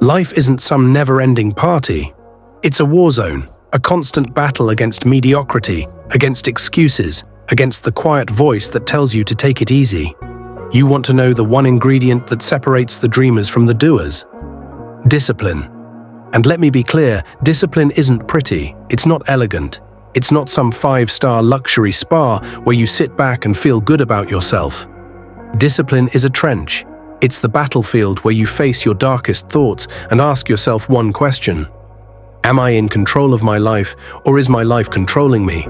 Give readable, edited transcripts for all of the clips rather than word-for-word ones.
Life isn't some never-ending party. It's a war zone, a constant battle against mediocrity, against excuses, against the quiet voice that tells you to take it easy. You want to know the one ingredient that separates the dreamers from the doers? Discipline. And let me be clear, discipline isn't pretty, it's not elegant. It's not some five-star luxury spa where you sit back and feel good about yourself. Discipline is a trench. It's the battlefield where you face your darkest thoughts and ask yourself one question. Am I in control of my life, or is my life controlling me?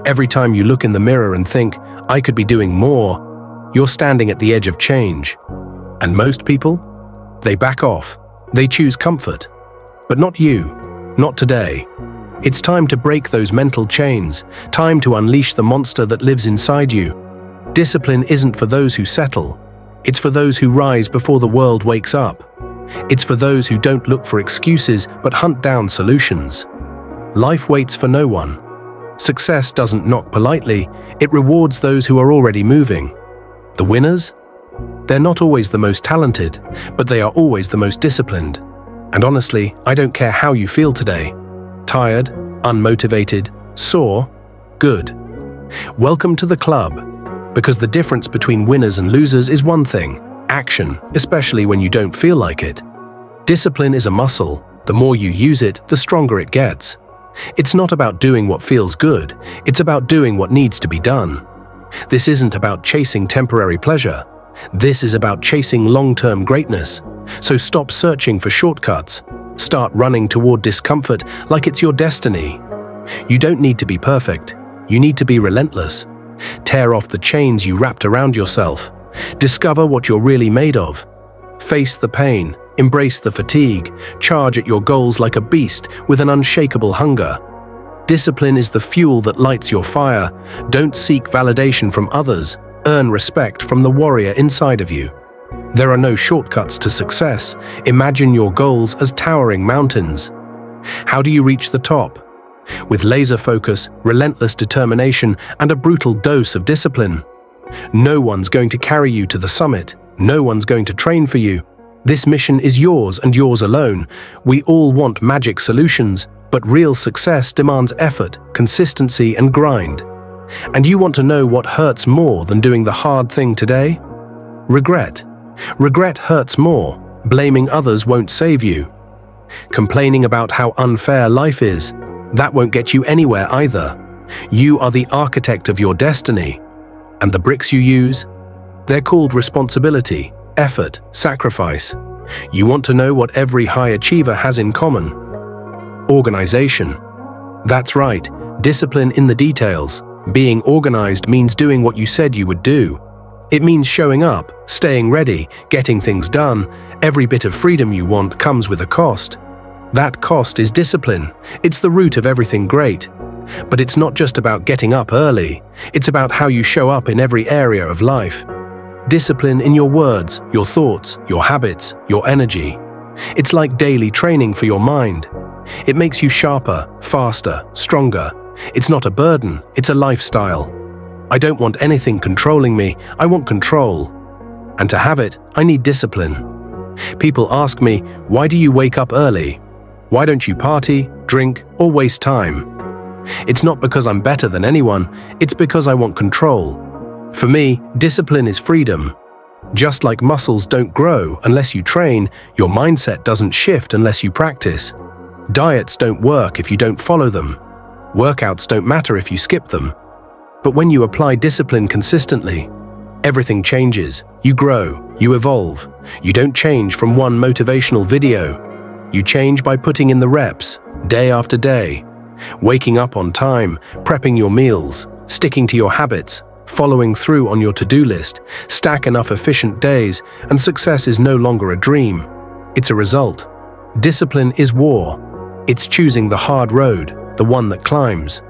Every time you look in the mirror and think, I could be doing more, you're standing at the edge of change. And most people? They back off. They choose comfort. But not you. Not today. It's time to break those mental chains, time to unleash the monster that lives inside you. Discipline isn't for those who settle. It's for those who rise before the world wakes up. It's for those who don't look for excuses but hunt down solutions. Life waits for no one. Success doesn't knock politely, it rewards those who are already moving. The winners? They're not always the most talented, but they are always the most disciplined. And honestly, I don't care how you feel today. Tired, unmotivated, sore, good. Welcome to the club, because the difference between winners and losers is one thing: action, especially when you don't feel like it. Discipline is a muscle. The more you use it, the stronger it gets. It's not about doing what feels good, it's about doing what needs to be done. This isn't about chasing temporary pleasure. This is about chasing long-term greatness. So stop searching for shortcuts. Start running toward discomfort like it's your destiny. You don't need to be perfect. You need to be relentless. Tear off the chains you wrapped around yourself. Discover what you're really made of. Face the pain. Embrace the fatigue. Charge at your goals like a beast with an unshakable hunger. Discipline is the fuel that lights your fire. Don't seek validation from others. Earn respect from the warrior inside of you. There are no shortcuts to success. Imagine your goals as towering mountains. How do you reach the top? With laser focus, relentless determination, and a brutal dose of discipline. No one's going to carry you to the summit. No one's going to train for you. This mission is yours and yours alone. We all want magic solutions, but real success demands effort, consistency, and grind. And you want to know what hurts more than doing the hard thing today? Regret. Regret hurts more. Blaming others won't save you. Complaining about how unfair life is, that won't get you anywhere either. You are the architect of your destiny. And the bricks you use? They're called responsibility, effort, sacrifice. You want to know what every high achiever has in common? Organization. That's right, discipline in the details. Being organized means doing what you said you would do. It means showing up, staying ready, getting things done. Every bit of freedom you want comes with a cost. That cost is discipline. It's the root of everything great. But it's not just about getting up early. It's about how you show up in every area of life. Discipline in your words, your thoughts, your habits, your energy. It's like daily training for your mind. It makes you sharper, faster, stronger. It's not a burden, it's a lifestyle. I don't want anything controlling me, I want control. And to have it, I need discipline. People ask me, why do you wake up early? Why don't you party, drink, or waste time? It's not because I'm better than anyone, it's because I want control. For me, discipline is freedom. Just like muscles don't grow unless you train, your mindset doesn't shift unless you practice. Diets don't work if you don't follow them. Workouts don't matter if you skip them. But when you apply discipline consistently, everything changes. You grow, you evolve. You don't change from one motivational video. You change by putting in the reps, day after day. Waking up on time, prepping your meals, sticking to your habits, following through on your to-do list, stack enough efficient days, and success is no longer a dream. It's a result. Discipline is war. It's choosing the hard road, the one that climbs.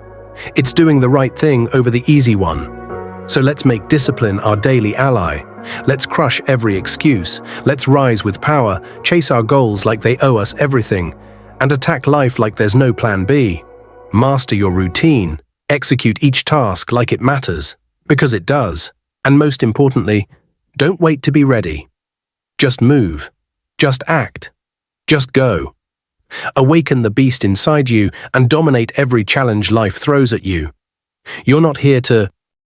It's doing the right thing over the easy one. So let's make discipline our daily ally. Let's crush every excuse. Let's rise with power, chase our goals like they owe us everything, and attack life like there's no plan B. Master your routine. Execute each task like it matters, because it does. And most importantly, don't wait to be ready. Just move. Just act. Just go. Awaken the beast inside you and dominate every challenge life throws at you. You're not here to